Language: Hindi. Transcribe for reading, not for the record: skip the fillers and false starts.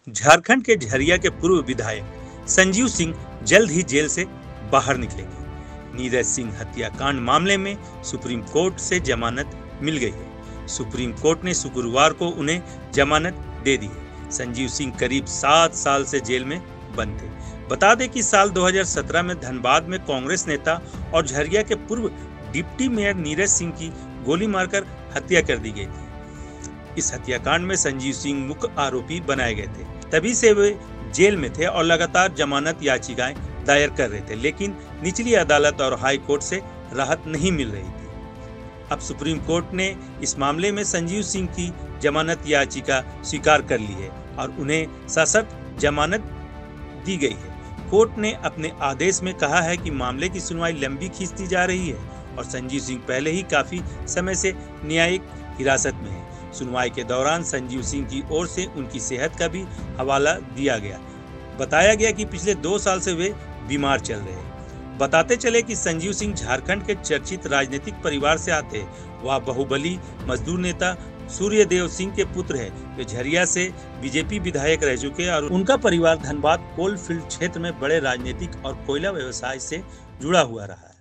झारखंड के झरिया के पूर्व विधायक संजीव सिंह जल्द ही जेल से बाहर निकलेंगे। नीरज सिंह हत्याकांड मामले में सुप्रीम कोर्ट से जमानत मिल गई है। सुप्रीम कोर्ट ने शुक्रवार को उन्हें जमानत दे दी है। संजीव सिंह करीब 7 साल से जेल में बंद थे। बता दें कि साल 2017 में धनबाद में कांग्रेस नेता और झरिया के पूर्व डिप्टी मेयर नीरज सिंह की गोली मारकर हत्या कर दी गई थी। इस हत्याकांड में संजीव सिंह मुख्य आरोपी बनाए गए थे। तभी से वे जेल में थे और लगातार जमानत याचिकाएं दायर कर रहे थे, लेकिन निचली अदालत और हाई कोर्ट से राहत नहीं मिल रही थी। अब सुप्रीम कोर्ट ने इस मामले में संजीव सिंह की जमानत याचिका स्वीकार कर ली है और उन्हें सशर्त जमानत दी गई है। कोर्ट ने अपने आदेश में कहा है कि मामले की सुनवाई लंबी खींचती जा रही है और संजीव सिंह पहले ही काफी समय से न्यायिक हिरासत में है। सुनवाई के दौरान संजीव सिंह की ओर से उनकी सेहत का भी हवाला दिया गया। बताया गया कि पिछले 2 साल से वे बीमार चल रहे हैं। बताते चले कि संजीव सिंह झारखंड के चर्चित राजनीतिक परिवार से आते हैं। वह बाहुबली मजदूर नेता सूर्यदेव सिंह के पुत्र है। वे झरिया से बीजेपी विधायक रह चुके और उनका परिवार धनबाद कोल फील्ड क्षेत्र में बड़े राजनीतिक और कोयला व्यवसाय से जुड़ा हुआ रहा है।